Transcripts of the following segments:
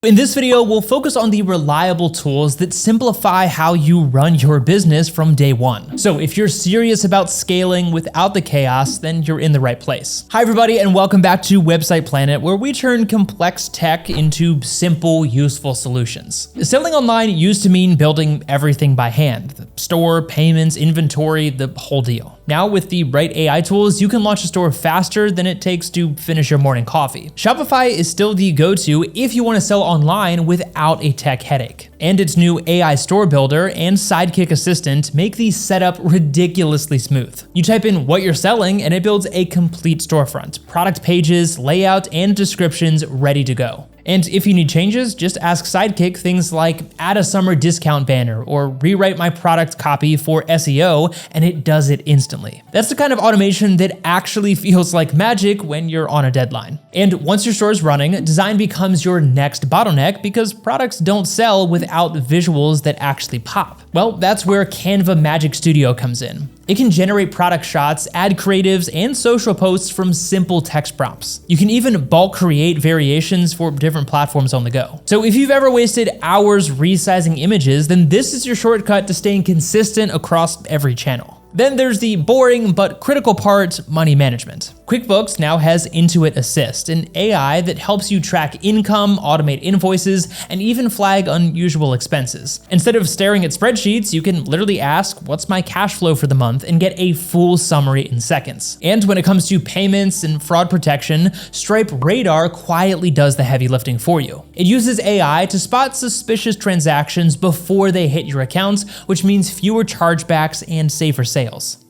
In this video, we'll focus on the reliable tools that simplify how you run your business from day one. So if you're serious about scaling without the chaos, then you're in the right place. Hi everybody, and welcome back to Website Planet, where we turn complex tech into simple, useful solutions. Selling online used to mean building everything by hand: the store, payments, inventory, the whole deal. Now with the right AI tools, you can launch a store faster than it takes to finish your morning coffee. Shopify is still the go-to if you want to sell online without a tech headache. And its new AI store builder and Sidekick assistant make the setup ridiculously smooth. You type in what you're selling and it builds a complete storefront, product pages, layout, and descriptions ready to go. And if you need changes, just ask Sidekick things like add a summer discount banner or rewrite my product copy for SEO, and it does it instantly. That's the kind of automation that actually feels like magic when you're on a deadline. And once your store is running, design becomes your next bottleneck because products don't sell without visuals that actually pop. Well, that's where Canva Magic Studio comes in. It can generate product shots, add creatives, and social posts from simple text prompts. You can even bulk create variations for different platforms on the go. So if you've ever wasted hours resizing images, then this is your shortcut to staying consistent across every channel. Then there's the boring but critical part, money management. QuickBooks now has Intuit Assist, an AI that helps you track income, automate invoices, and even flag unusual expenses. Instead of staring at spreadsheets, you can literally ask, what's my cash flow for the month, and get a full summary in seconds. And when it comes to payments and fraud protection, Stripe Radar quietly does the heavy lifting for you. It uses AI to spot suspicious transactions before they hit your accounts, which means fewer chargebacks and safer sales.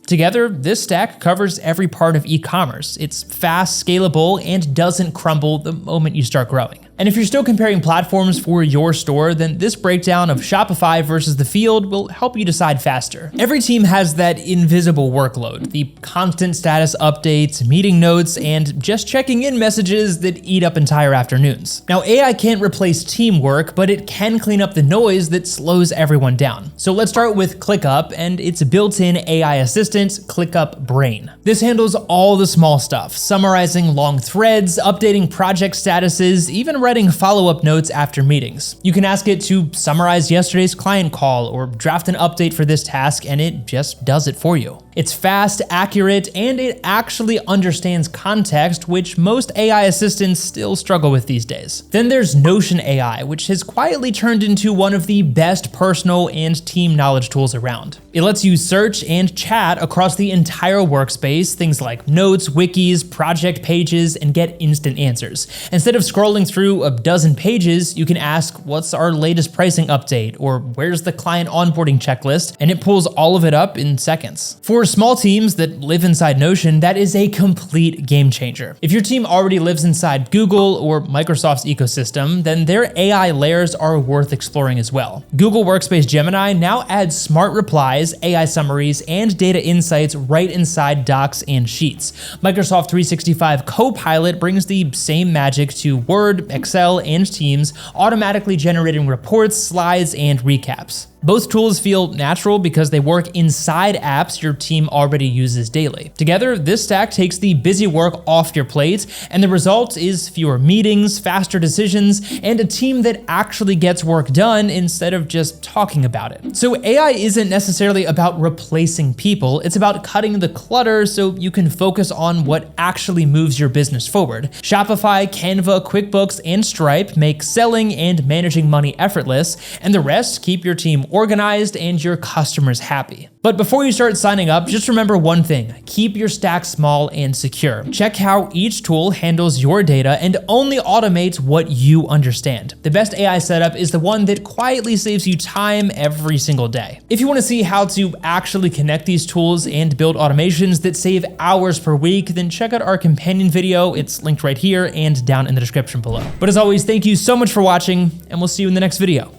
Together, this stack covers every part of e-commerce. It's fast, scalable, and doesn't crumble the moment you start growing. And if you're still comparing platforms for your store, then this breakdown of Shopify versus the field will help you decide faster. Every team has that invisible workload, the constant status updates, meeting notes, and just checking in messages that eat up entire afternoons. Now, AI can't replace teamwork, but it can clean up the noise that slows everyone down. So let's start with ClickUp and its built-in AI assistant, ClickUp Brain. This handles all the small stuff, summarizing long threads, updating project statuses, even writing follow-up notes after meetings. You can ask it to summarize yesterday's client call or draft an update for this task, and it just does it for you. It's fast, accurate, and it actually understands context, which most AI assistants still struggle with these days. Then there's Notion AI, which has quietly turned into one of the best personal and team knowledge tools around. It lets you search and chat across the entire workspace, things like notes, wikis, project pages, and get instant answers. Instead of scrolling through a dozen pages, you can ask, what's our latest pricing update, or where's the client onboarding checklist, and it pulls all of it up in seconds. For small teams that live inside Notion, that is a complete game changer. If your team already lives inside Google or Microsoft's ecosystem, then their AI layers are worth exploring as well. Google Workspace Gemini now adds smart replies, AI summaries, and data insights right inside Docs and Sheets. Microsoft 365 Copilot brings the same magic to Word, Excel, and Teams, automatically generating reports, slides, and recaps. Both tools feel natural because they work inside apps your team already uses daily. Together, this stack takes the busy work off your plate, and the result is fewer meetings, faster decisions, and a team that actually gets work done instead of just talking about it. So AI isn't necessarily about replacing people, it's about cutting the clutter so you can focus on what actually moves your business forward. Shopify, Canva, QuickBooks, and Stripe make selling and managing money effortless, and the rest keep your team organized and your customers happy. But before you start signing up, just remember one thing: keep your stack small and secure. Check how each tool handles your data and only automate what you understand. The best AI setup is the one that quietly saves you time every single day. If you want to see how to actually connect these tools and build automations that save hours per week, then check out our companion video. It's linked right here and down in the description below. But as always, thank you so much for watching, and we'll see you in the next video.